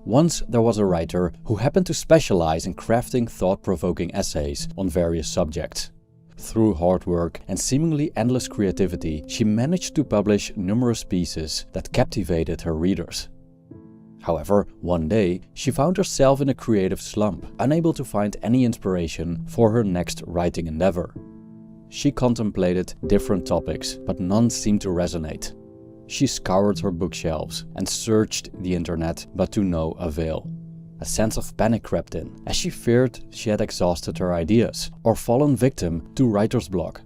Once there was a writer who happened to specialize in crafting thought-provoking essays on various subjects. Through hard work and seemingly endless creativity, she managed to publish numerous pieces that captivated her readers. However, one day, she found herself in a creative slump, unable to find any inspiration for her next writing endeavor. She contemplated different topics, but none seemed to resonate. She scoured her bookshelves and searched the internet, but to no avail. A sense of panic crept in, as she feared she had exhausted her ideas or fallen victim to writer's block.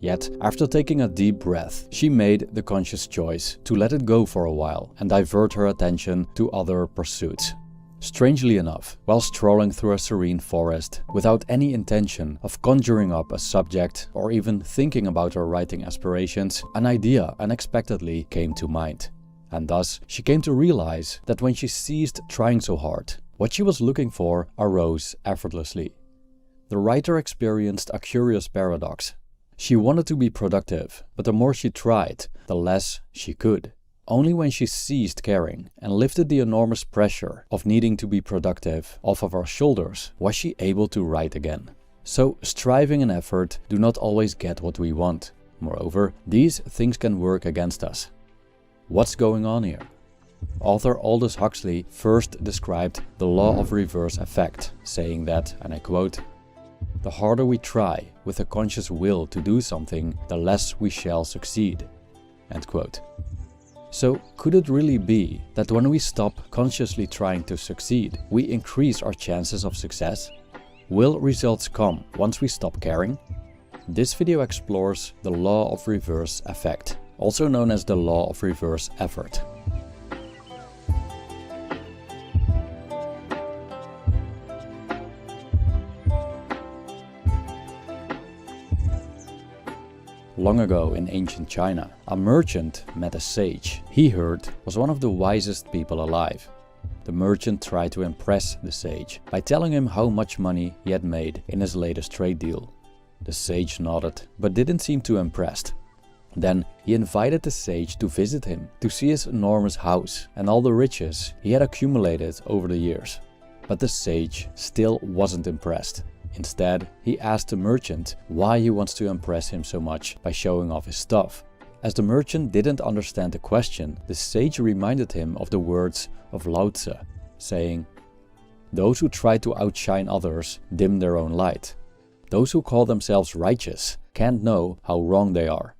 Yet, after taking a deep breath, she made the conscious choice to let it go for a while and divert her attention to other pursuits. Strangely enough, while strolling through a serene forest, without any intention of conjuring up a subject or even thinking about her writing aspirations, an idea unexpectedly came to mind. And thus, she came to realize that when she ceased trying so hard, what she was looking for arose effortlessly. The writer experienced a curious paradox. She wanted to be productive, but the more she tried, the less she could. Only when she ceased caring and lifted the enormous pressure of needing to be productive off of her shoulders was she able to write again. So striving and effort do not always get what we want. Moreover, these things can work against us. What's going on here? Author Aldous Huxley first described the law of reverse effect, saying that, and I quote, "The harder we try with a conscious will to do something, the less we shall succeed." End quote. So, could it really be that when we stop consciously trying to succeed, we increase our chances of success? Will results come once we stop caring? This video explores the law of reverse effect, also known as the law of reverse effort. Long ago in ancient China, a merchant met a sage he heard was one of the wisest people alive. The merchant tried to impress the sage by telling him how much money he had made in his latest trade deal. The sage nodded, but didn't seem too impressed. Then he invited the sage to visit him to see his enormous house and all the riches he had accumulated over the years. But the sage still wasn't impressed. Instead, he asked the merchant why he wants to impress him so much by showing off his stuff. As the merchant didn't understand the question, the sage reminded him of the words of Lao Tzu, saying, "Those who try to outshine others dim their own light. Those who call themselves righteous can't know how wrong they are.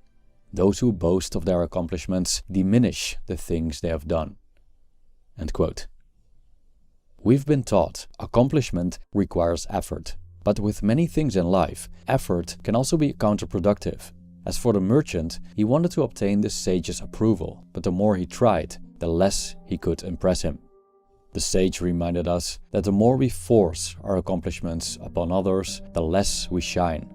Those who boast of their accomplishments diminish the things they have done." End quote. We've been taught accomplishment requires effort. But with many things in life, effort can also be counterproductive. As for the merchant, he wanted to obtain the sage's approval, but the more he tried, the less he could impress him. The sage reminded us that the more we force our accomplishments upon others, the less we shine.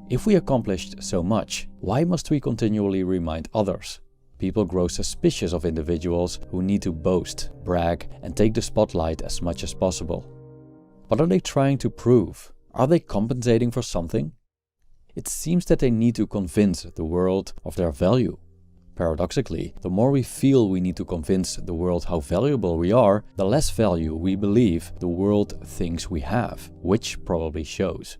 If we accomplished so much, why must we continually remind others? People grow suspicious of individuals who need to boast, brag, and take the spotlight as much as possible. What are they trying to prove? Are they compensating for something? It seems that they need to convince the world of their value. Paradoxically, the more we feel we need to convince the world how valuable we are, the less value we believe the world thinks we have, which probably shows.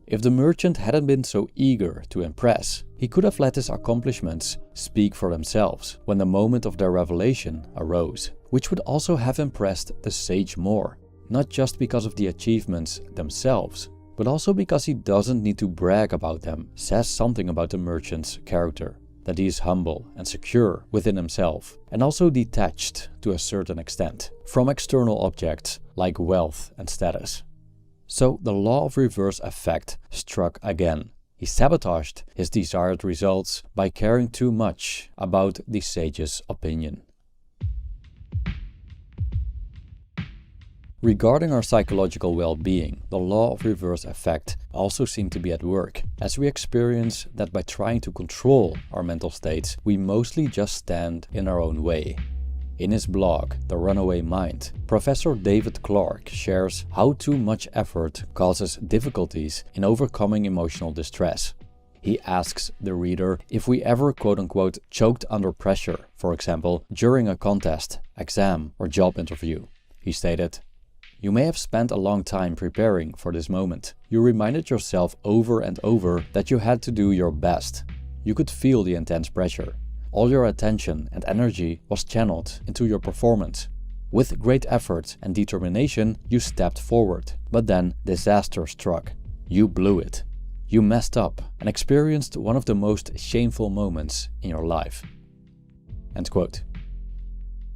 If the merchant hadn't been so eager to impress, he could have let his accomplishments speak for themselves when the moment of their revelation arose, which would also have impressed the sage more. Not just because of the achievements themselves, but also because he doesn't need to brag about them, says something about the merchant's character. That he is humble and secure within himself, and also detached to a certain extent from external objects like wealth and status. So the law of reverse effect struck again. He sabotaged his desired results by caring too much about the sage's opinion. Regarding our psychological well-being, the law of reverse effect also seemed to be at work, as we experience that by trying to control our mental states, we mostly just stand in our own way. In his blog, The Runaway Mind, Professor David Clarke shares how too much effort causes difficulties in overcoming emotional distress. He asks the reader if we ever quote-unquote choked under pressure, for example, during a contest, exam, or job interview. He stated, "You may have spent a long time preparing for this moment. You reminded yourself over and over that you had to do your best. You could feel the intense pressure. All your attention and energy was channeled into your performance. With great effort and determination, you stepped forward, but then disaster struck. You blew it. You messed up and experienced one of the most shameful moments in your life." End quote.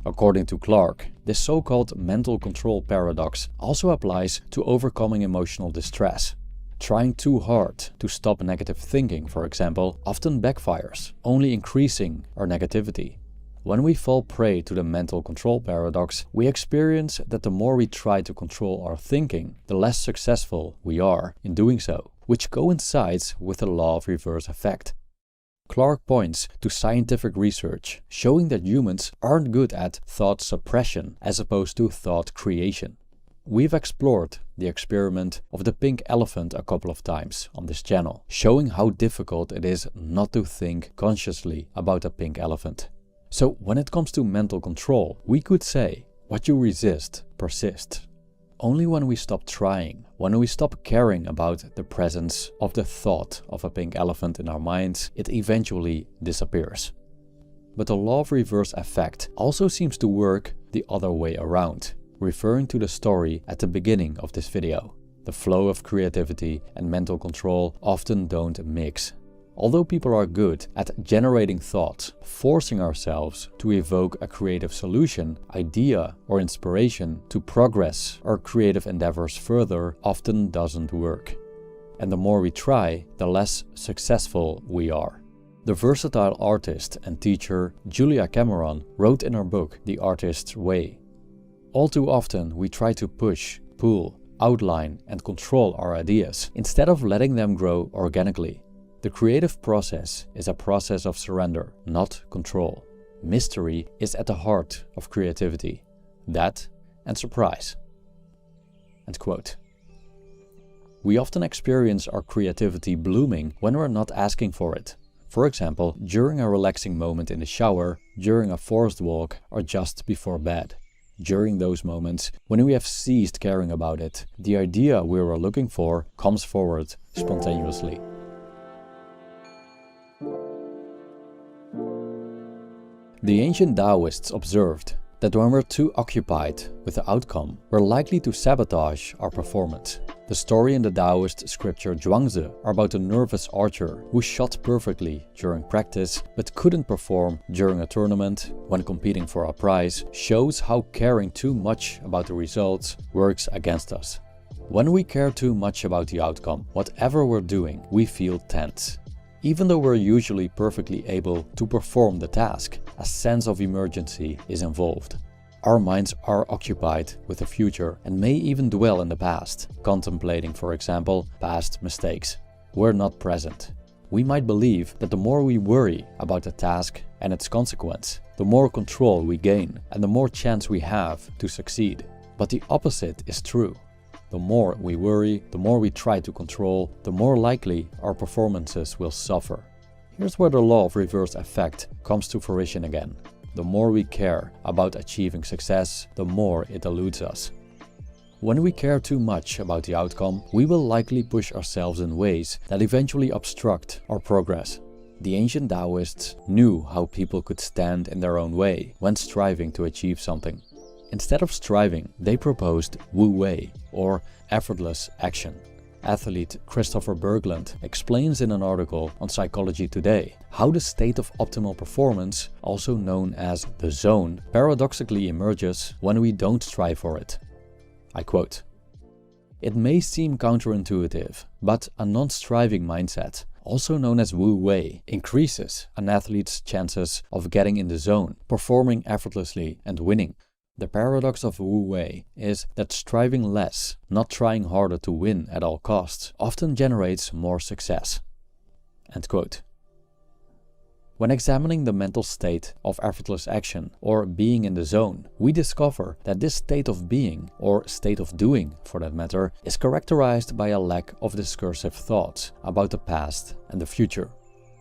According to Clark, this so-called mental control paradox also applies to overcoming emotional distress. Trying too hard to stop negative thinking, for example, often backfires, only increasing our negativity. When we fall prey to the mental control paradox, we experience that the more we try to control our thinking, the less successful we are in doing so, which coincides with the law of reverse effect. Clark points to scientific research showing that humans aren't good at thought suppression as opposed to thought creation. We've explored the experiment of the pink elephant a couple of times on this channel, showing how difficult it is not to think consciously about a pink elephant. So when it comes to mental control, we could say, what you resist persists. Only when we stop trying, when we stop caring about the presence of the thought of a pink elephant in our minds, it eventually disappears. But the law of reverse effect also seems to work the other way around, referring to the story at the beginning of this video. The flow of creativity and mental control often don't mix. Although people are good at generating thoughts, forcing ourselves to evoke a creative solution, idea, or inspiration to progress our creative endeavors further often doesn't work. And the more we try, the less successful we are. The versatile artist and teacher Julia Cameron wrote in her book The Artist's Way, "All too often we try to push, pull, outline, and control our ideas instead of letting them grow organically. The creative process is a process of surrender, not control. Mystery is at the heart of creativity. That and surprise." End quote. We often experience our creativity blooming when we're not asking for it. For example, during a relaxing moment in the shower, during a forest walk, or just before bed. During those moments, when we have ceased caring about it, the idea we were looking for comes forward spontaneously. The ancient Taoists observed that when we're too occupied with the outcome, we're likely to sabotage our performance. The story in the Taoist scripture Zhuangzi about a nervous archer who shot perfectly during practice but couldn't perform during a tournament when competing for a prize shows how caring too much about the results works against us. When we care too much about the outcome, whatever we're doing, we feel tense. Even though we're usually perfectly able to perform the task, a sense of emergency is involved. Our minds are occupied with the future and may even dwell in the past, contemplating, for example, past mistakes. We're not present. We might believe that the more we worry about the task and its consequence, the more control we gain and the more chance we have to succeed. But the opposite is true. The more we worry, the more we try to control, the more likely our performances will suffer. Here's where the law of reverse effect comes to fruition again. The more we care about achieving success, the more it eludes us. When we care too much about the outcome, we will likely push ourselves in ways that eventually obstruct our progress. The ancient Taoists knew how people could stand in their own way when striving to achieve something. Instead of striving, they proposed Wu Wei, or effortless action. Athlete Christopher Berglund explains in an article on Psychology Today how the state of optimal performance, also known as the zone, paradoxically emerges when we don't strive for it. I quote, "It may seem counterintuitive, but a non-striving mindset, also known as Wu Wei, increases an athlete's chances of getting in the zone, performing effortlessly and winning. The paradox of Wu Wei is that striving less, not trying harder to win at all costs, often generates more success." End quote. When examining the mental state of effortless action, or being in the zone, we discover that this state of being, or state of doing for that matter, is characterized by a lack of discursive thoughts about the past and the future.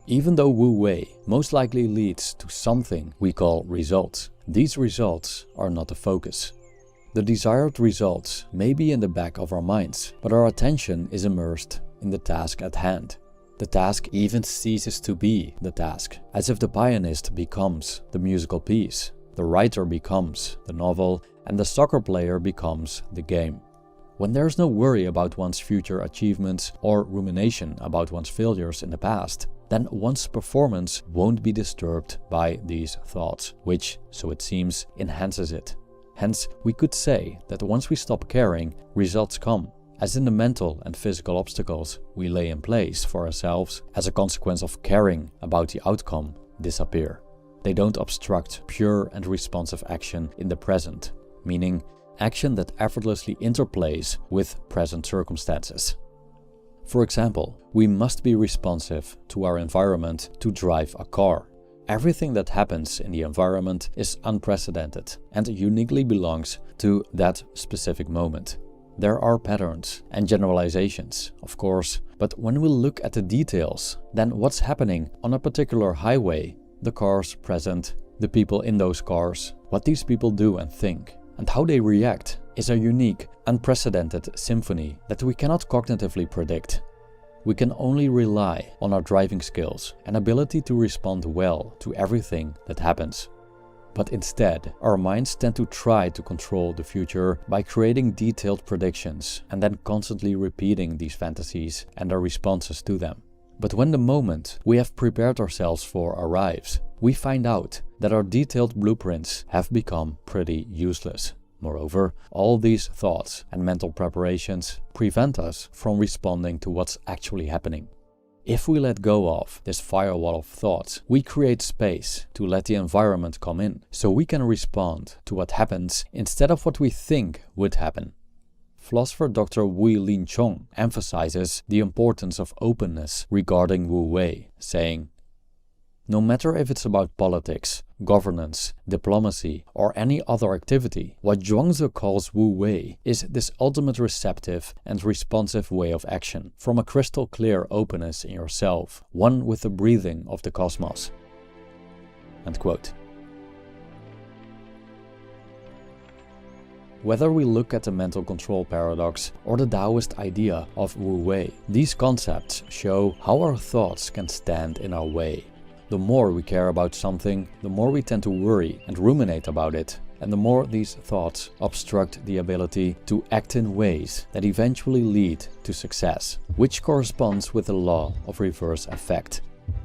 Even though Wu Wei most likely leads to something we call results, these results are not the focus. The desired results may be in the back of our minds, but our attention is immersed in the task at hand. The task even ceases to be the task, as if the pianist becomes the musical piece, the writer becomes the novel, and the soccer player becomes the game. When there's no worry about one's future achievements or rumination about one's failures in the past, then one's performance won't be disturbed by these thoughts, which, so it seems, enhances it. Hence, we could say that once we stop caring, results come, as in the mental and physical obstacles we lay in place for ourselves as a consequence of caring about the outcome disappear. They don't obstruct pure and responsive action in the present, meaning action that effortlessly interplays with present circumstances. For example, we must be responsive to our environment to drive a car. Everything that happens in the environment is unprecedented and uniquely belongs to that specific moment. There are patterns and generalizations, of course, but when we look at the details, then what's happening on a particular highway, the cars present, the people in those cars, what these people do and think, and how they react is a unique, unprecedented symphony that we cannot cognitively predict. We can only rely on our driving skills and ability to respond well to everything that happens. But instead, our minds tend to try to control the future by creating detailed predictions and then constantly repeating these fantasies and our responses to them. But when the moment we have prepared ourselves for arrives, we find out that our detailed blueprints have become pretty useless. Moreover, all these thoughts and mental preparations prevent us from responding to what's actually happening. If we let go of this firewall of thoughts, we create space to let the environment come in, so we can respond to what happens instead of what we think would happen. Philosopher Dr. Wei-Lin Chong emphasizes the importance of openness regarding Wu Wei, saying, "No matter if it's about politics, governance, diplomacy, or any other activity, what Zhuangzi calls Wu Wei is this ultimate receptive and responsive way of action, from a crystal clear openness in yourself, one with the breathing of the cosmos." End quote. Whether we look at the mental control paradox or the Taoist idea of Wu Wei, these concepts show how our thoughts can stand in our way. The more we care about something, the more we tend to worry and ruminate about it, and the more these thoughts obstruct the ability to act in ways that eventually lead to success, which corresponds with the law of reverse effect.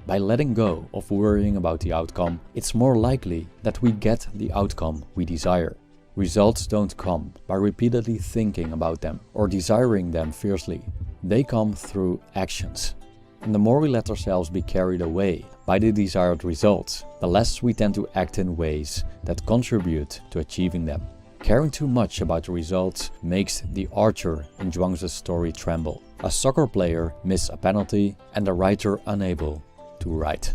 By letting go of worrying about the outcome, it's more likely that we get the outcome we desire. Results don't come by repeatedly thinking about them or desiring them fiercely. They come through actions. And the more we let ourselves be carried away by the desired results, the less we tend to act in ways that contribute to achieving them. Caring too much about the results makes the archer in Zhuangzi's story tremble, a soccer player miss a penalty, and a writer unable to write.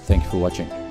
Thank you for watching.